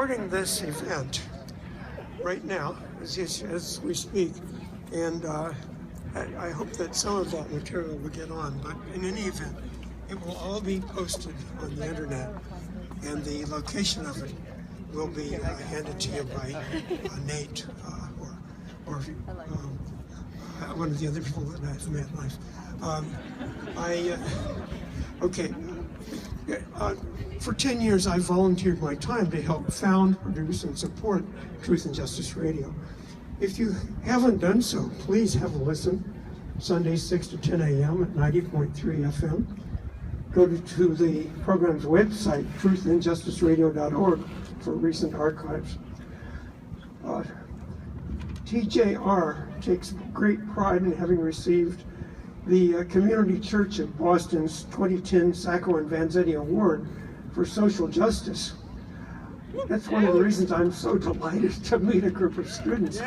recording this event right now as we speak, and I hope that some of that material will get on, but in any event, it will all be posted on the internet, and the location of it will be handed to you by Nate or one of the other people that I've met in life. For 10 years, I volunteered my time to help found, produce, and support Truth and Justice Radio. If you haven't done so, please have a listen. Sundays 6 to 10 a.m. at 90.3 FM. Go to the program's website, truthandjusticeradio.org, for recent archives. TJR takes great pride in having received the Community Church of Boston's 2010 Sacco and Vanzetti Award for Social Justice. That's one of the reasons I'm so delighted to meet a group of students.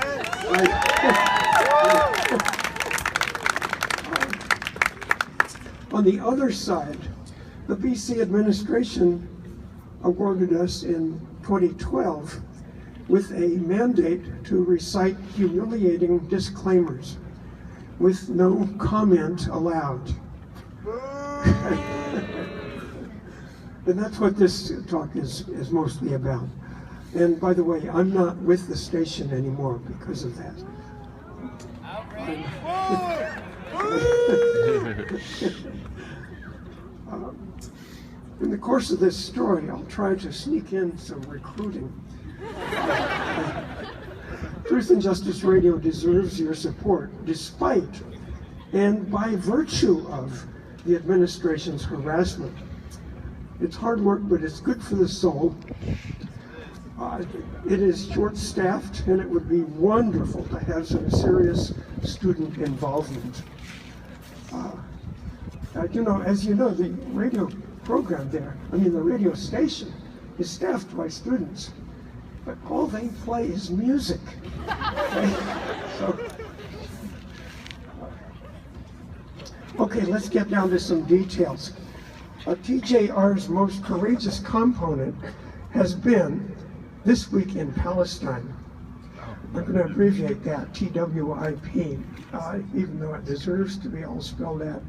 On the other side, the BC administration awarded us in 2012 with a mandate to recite humiliating disclaimers with no comment allowed. And that's what this talk is mostly about. And by the way, I'm not with the station anymore because of that. In the course of this story, I'll try to sneak in some recruiting. Truth and Justice Radio deserves your support, despite and by virtue of the administration's harassment. It's hard work, but it's good for the soul. It is short-staffed, and it would be wonderful to have some serious student involvement. As you know, the radio program there, the radio station, is staffed by students, but all they play is music. Okay, let's get down to some details. TJR's most courageous component has been This Week in Palestine. I'm going to abbreviate that, TWIP, even though it deserves to be all spelled out.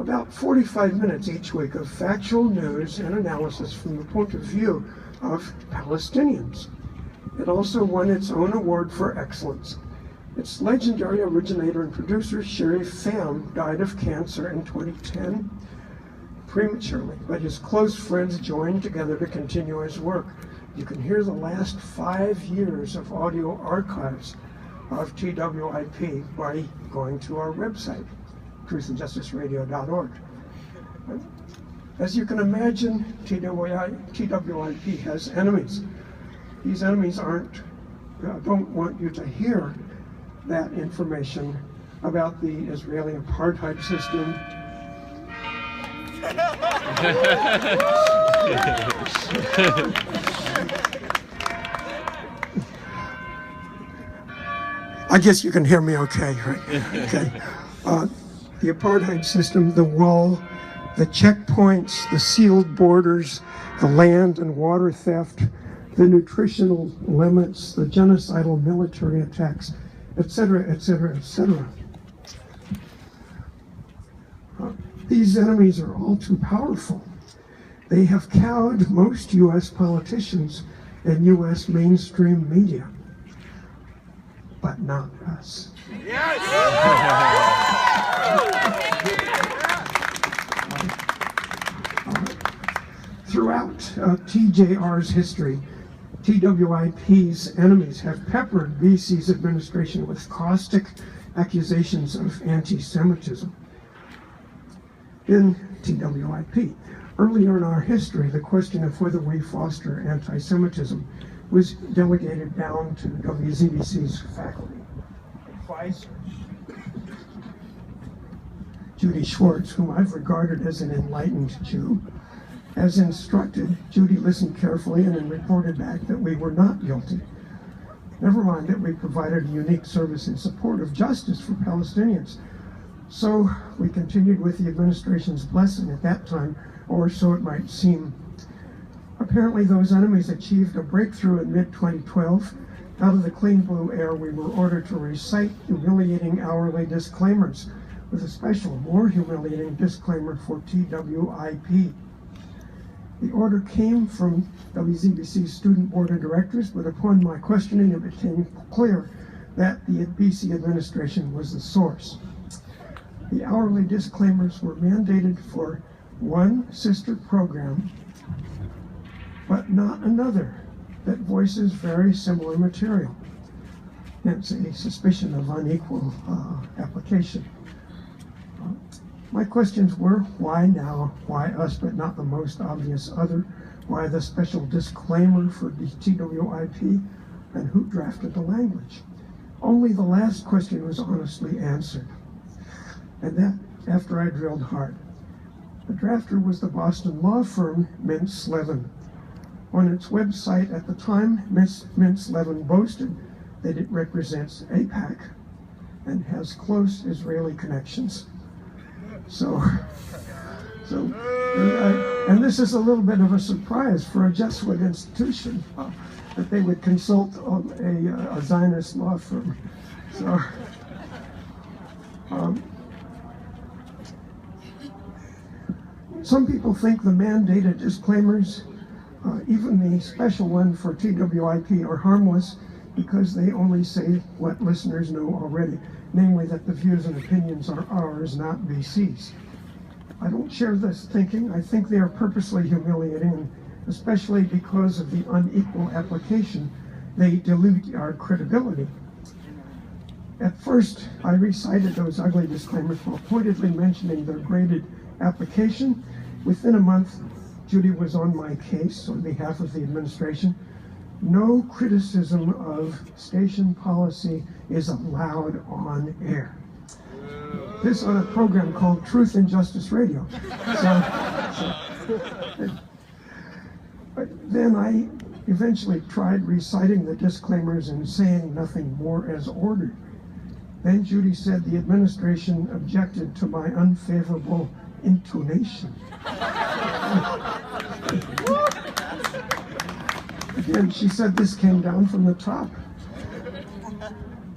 About 45 minutes each week of factual news and analysis from the point of view of Palestinians. It also won its own award for excellence. Its legendary originator and producer, Sherry Pham, died of cancer in 2010, prematurely, but his close friends joined together to continue his work. You can hear the last 5 years of audio archives of TWIP by going to our website, truthandjusticeradio.org. As you can imagine, TWIP has enemies. These enemies don't want you to hear that information about the Israeli apartheid system. I guess you can hear me okay, right? Okay. The apartheid system, the wall, the checkpoints, the sealed borders, the land and water theft, the nutritional limits, the genocidal military attacks, etc., etc., etc. These enemies are all too powerful. They have cowed most U.S. politicians and U.S. mainstream media, but not us. Yes! Throughout TJR's history, TWIP's enemies have peppered BC's administration with caustic accusations of anti-Semitism. In TWIP, earlier in our history, the question of whether we foster anti-Semitism was delegated down to WZBC's faculty advisors. Judy Schwartz, whom I've regarded as an enlightened Jew, as instructed, Judy listened carefully and then reported back that we were not guilty. Never mind that we provided a unique service in support of justice for Palestinians. So we continued with the administration's blessing at that time, or so it might seem. Apparently those enemies achieved a breakthrough in mid-2012. Out of the clean blue air, we were ordered to recite humiliating hourly disclaimers, with a special, more humiliating disclaimer for TWIP. The order came from WZBC Student Board of Directors, but upon my questioning, it became clear that the BC administration was the source. The hourly disclaimers were mandated for one sister program, but not another, that voices very similar material. Hence a suspicion of unequal application. My questions were, why now? Why us, but not the most obvious other? Why the special disclaimer for the TWIP? And who drafted the language? Only the last question was honestly answered. And that after I drilled hard. The drafter was the Boston law firm Mintz-Levin. On its website at the time, Mintz-Levin boasted that it represents AIPAC and has close Israeli connections. And this is a little bit of a surprise for a Jesuit institution, that they would consult a Zionist law firm. So, some people think the mandated disclaimers, even the special one for TWIP, are harmless because they only say what listeners know already, namely that the views and opinions are ours, not BC's. I don't share this thinking. I think they are purposely humiliating, and especially because of the unequal application, they dilute our credibility. At first, I recited those ugly disclaimers while pointedly mentioning their graded application. Within a month, Judy was on my case on behalf of the administration. No criticism of station policy is allowed on air. This on a program called Truth and Justice Radio. But then I eventually tried reciting the disclaimers and saying nothing more as ordered. Then Judy said the administration objected to my unfavorable intonation. Again, she said this came down from the top.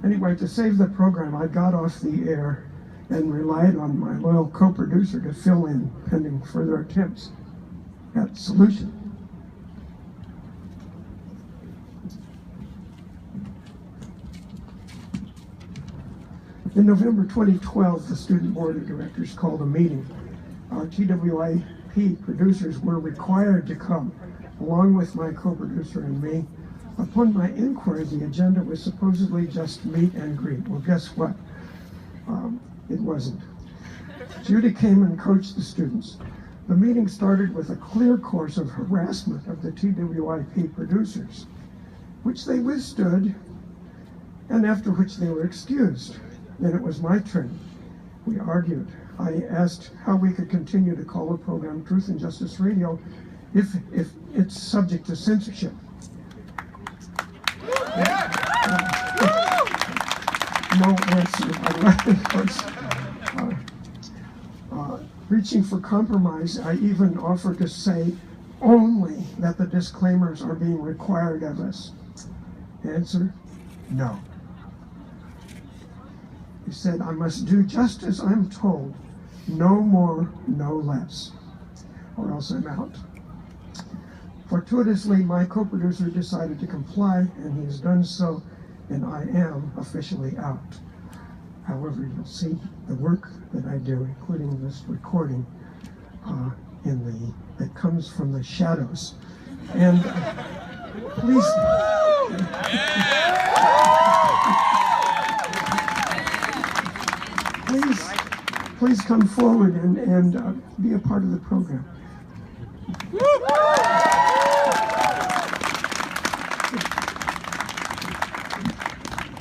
Anyway, to save the program, I got off the air and relied on my loyal co-producer to fill in pending further attempts at solution. In November 2012, the Student Board of Directors called a meeting. Our TWIP producers were required to come, along with my co-producer and me. Upon my inquiry, the agenda was supposedly just meet and greet. Well, guess what? It wasn't. Judy came and coached the students. The meeting started with a clear course of harassment of the TWIP producers, which they withstood, and after which they were excused. Then it was my turn. We argued. I asked how we could continue to call the program Truth and Justice Radio if it's subject to censorship. No answer, by the way, of course. Reaching for compromise, I even offered to say only that the disclaimers are being required of us. Answer, no. He said, I must do just as I'm told, no more, no less, or else I'm out. Fortuitously, my co-producer decided to comply, and he has done so, and I am officially out. However, you'll see the work that I do, including this recording, that comes from the shadows. And please, please come forward and be a part of the program.